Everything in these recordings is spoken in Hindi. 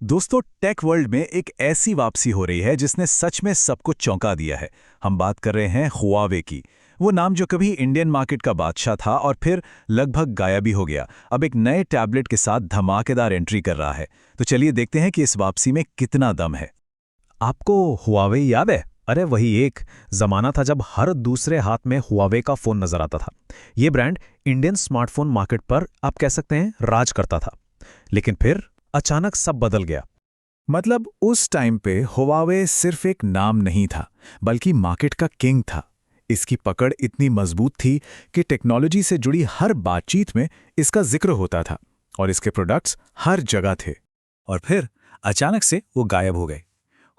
दोस्तों, टेक वर्ल्ड में एक ऐसी वापसी हो रही है जिसने सच में सबको चौंका दिया है। हम बात कर रहे हैं हुआवे की। वो नाम जो कभी इंडियन मार्केट का बादशाह था और फिर लगभग गायब ही हो गया, अब एक नए टैबलेट के साथ धमाकेदार एंट्री कर रहा है। तो चलिए देखते हैं कि इस वापसी में कितना दम है। आपको हुआवे याद है? अरे वही एक जमाना था जब हर दूसरे हाथ में हुआवे का फोन नजर आता था। ये ब्रांड इंडियन स्मार्टफोन मार्केट पर आप कह सकते हैं राज करता था। लेकिन फिर अचानक सब बदल गया। मतलब उस टाइम पे हुआवे सिर्फ एक नाम नहीं था, बल्कि मार्केट का किंग था। इसकी पकड़ इतनी मजबूत थी कि टेक्नोलॉजी से जुड़ी हर बातचीत में इसका जिक्र होता था और इसके प्रोडक्ट्स हर जगह थे। और फिर अचानक से वो गायब हो गए।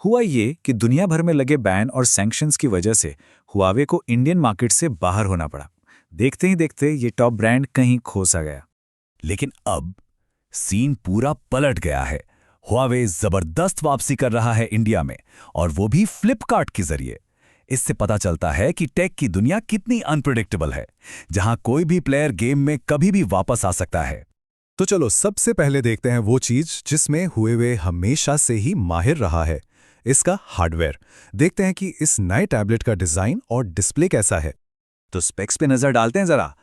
हुआ ये कि दुनिया भर में लगे बैन और सैंक्शंस की वजह से हुआवे को इंडियन मार्केट से बाहर होना पड़ा। देखते ही देखते ये टॉप ब्रांड कहीं खो सा गया। लेकिन अब सीन पूरा पलट गया है। हुआवे जबरदस्त वापसी कर रहा है इंडिया में, और वो भी फ्लिपकार्ट के जरिए। इससे पता चलता है कि टेक की दुनिया कितनी अनप्रेडिक्टेबल है, जहां कोई भी प्लेयर गेम में कभी भी वापस आ सकता है। तो चलो सबसे पहले देखते हैं वो चीज जिसमें हुआवे हमेशा से ही माहिर रहा है, इसका हार्डवेयर। देखते हैं कि इस नए टैबलेट का डिजाइन और डिस्प्ले कैसा है। तो स्पेक्स पे नजर डालते हैं जरा।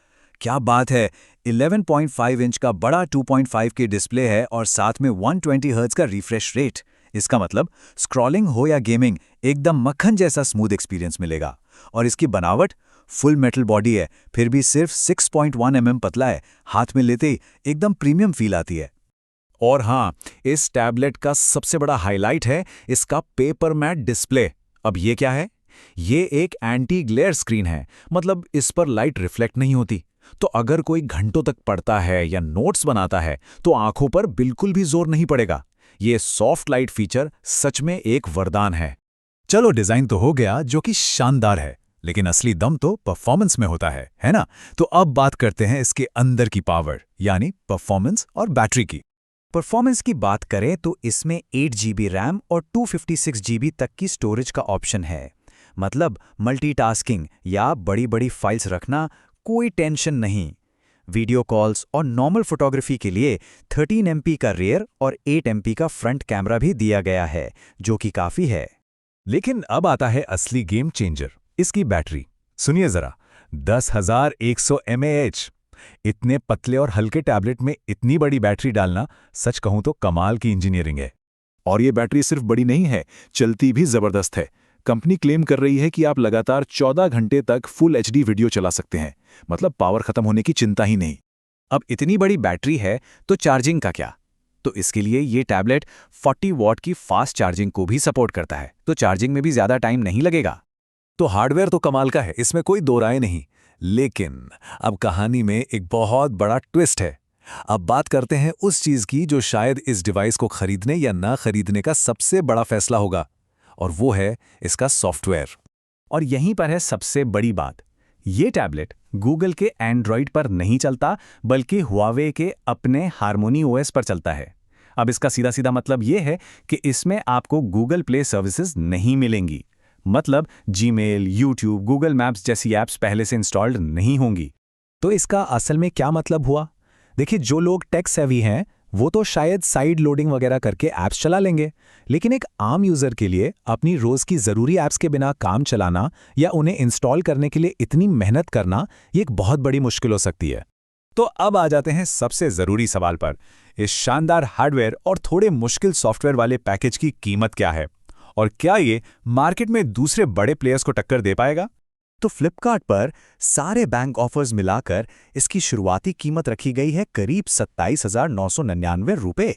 क्या बात है! 11.5 इंच का बड़ा 2.5 की डिस्प्ले है और साथ में 120 हर्ट्ज का रिफ्रेश रेट। इसका मतलब स्क्रॉलिंग हो या गेमिंग, एकदम मक्खन जैसा स्मूथ एक्सपीरियंस मिलेगा। और इसकी बनावट फुल मेटल बॉडी है, फिर भी सिर्फ 6.1 पतला है। हाथ में लेते ही एकदम प्रीमियम फील आती है। और हाँ, इस टैबलेट का सबसे बड़ा हाईलाइट है इसका पेपर मैट डिस्प्ले। अब ये क्या है? ये एक एंटी ग्लेयर स्क्रीन है, मतलब इस पर लाइट रिफ्लेक्ट नहीं होती। तो अगर कोई घंटों तक पढ़ता है या नोट्स बनाता है तो आंखों पर बिल्कुल भी जोर नहीं पड़ेगा। ये सॉफ्ट लाइट फीचर सच में एक वरदान है। चलो, डिजाइन तो हो गया जो कि शानदार है, लेकिन असली दम तो परफॉर्मेंस में होता है ना? तो अब बात करते हैं इसके अंदर की पावर, यानी परफॉर्मेंस और बैटरी की। परफॉर्मेंस की बात करें तो इसमें 8 GB रैम और 256 GB तक की स्टोरेज का ऑप्शन है। मतलब मल्टीटास्किंग या बड़ी बड़ी फाइल्स रखना कोई टेंशन नहीं। वीडियो कॉल्स और नॉर्मल फोटोग्राफी के लिए 13 MP का रियर और 8 MP का फ्रंट कैमरा भी दिया गया है, जो कि काफ़ी है। लेकिन अब आता है असली गेम चेंजर, इसकी बैटरी। सुनिए जरा, 10,100 mAh। इतने पतले और हल्के टैबलेट में इतनी बड़ी बैटरी डालना सच कहूं तो कमाल की इंजीनियरिंग है। और ये बैटरी सिर्फ बड़ी नहीं है, चलती भी जबरदस्त है। कंपनी क्लेम कर रही है कि आप लगातार 14 घंटे तक फुल HD वीडियो चला सकते हैं। मतलब पावर खत्म होने की चिंता ही नहीं। अब इतनी बड़ी बैटरी है तो चार्जिंग का क्या? तो इसके लिए ये टैबलेट 40 वॉट की फास्ट चार्जिंग को भी सपोर्ट करता है, तो चार्जिंग में भी ज़्यादा टाइम नहीं लगेगा। तो हार्डवेयर तो कमाल का है, इसमें कोई दो राय नहीं। लेकिन अब कहानी में एक बहुत बड़ा ट्विस्ट है। अब बात करते हैं उस चीज की जो शायद इस डिवाइस को खरीदने या ना खरीदने का सबसे बड़ा फैसला होगा, और वो है इसका सॉफ्टवेयर। और यहीं पर है सबसे बड़ी बात। ये टैबलेट गूगल के एंड्रॉइड पर नहीं चलता, बल्कि हुआवे के अपने हार्मोनी OS पर चलता है। अब इसका सीधा सीधा मतलब ये है कि इसमें आपको गूगल प्ले सर्विसेज नहीं मिलेंगी। मतलब जीमेल, यूट्यूब, गूगल मैप्स जैसी ऐप्स पहले से इंस्टॉल्ड नहीं होंगी। तो इसका असल में क्या मतलब हुआ? देखिए, जो लोग टेक सेवी हैं वो तो शायद साइड लोडिंग वगैरह करके ऐप्स चला लेंगे, लेकिन एक आम यूजर के लिए अपनी रोज की जरूरी ऐप्स के बिना काम चलाना या उन्हें इंस्टॉल करने के लिए इतनी मेहनत करना, ये एक बहुत बड़ी मुश्किल हो सकती है। तो अब आ जाते हैं सबसे जरूरी सवाल पर। इस शानदार हार्डवेयर और थोड़े मुश्किल सॉफ्टवेयर वाले पैकेज की कीमत क्या है, और क्या ये मार्केट में दूसरे बड़े प्लेयर्स को टक्कर दे पाएगा? तो फ्लिपकार्ट पर सारे बैंक ऑफर्स मिलाकर इसकी शुरुआती कीमत रखी गई है करीब 27,999 रुपये।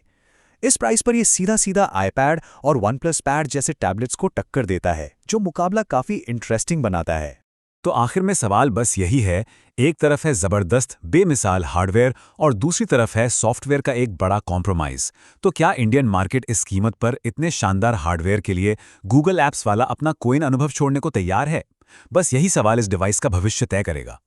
इस प्राइस पर यह सीधा सीधा आईपैड और OnePlus पैड जैसे टैबलेट्स को टक्कर देता है, जो मुकाबला काफी इंटरेस्टिंग बनाता है। तो आखिर में सवाल बस यही है, एक तरफ है जबरदस्त बेमिसाल हार्डवेयर और दूसरी तरफ है सॉफ्टवेयर का एक बड़ा कॉम्प्रोमाइज। तो क्या इंडियन मार्केट इस कीमत पर इतने शानदार हार्डवेयर के लिए गूगल ऐप्स वाला अपना कोइन अनुभव छोड़ने को तैयार है? बस यही सवाल इस डिवाइस का भविष्य तय करेगा।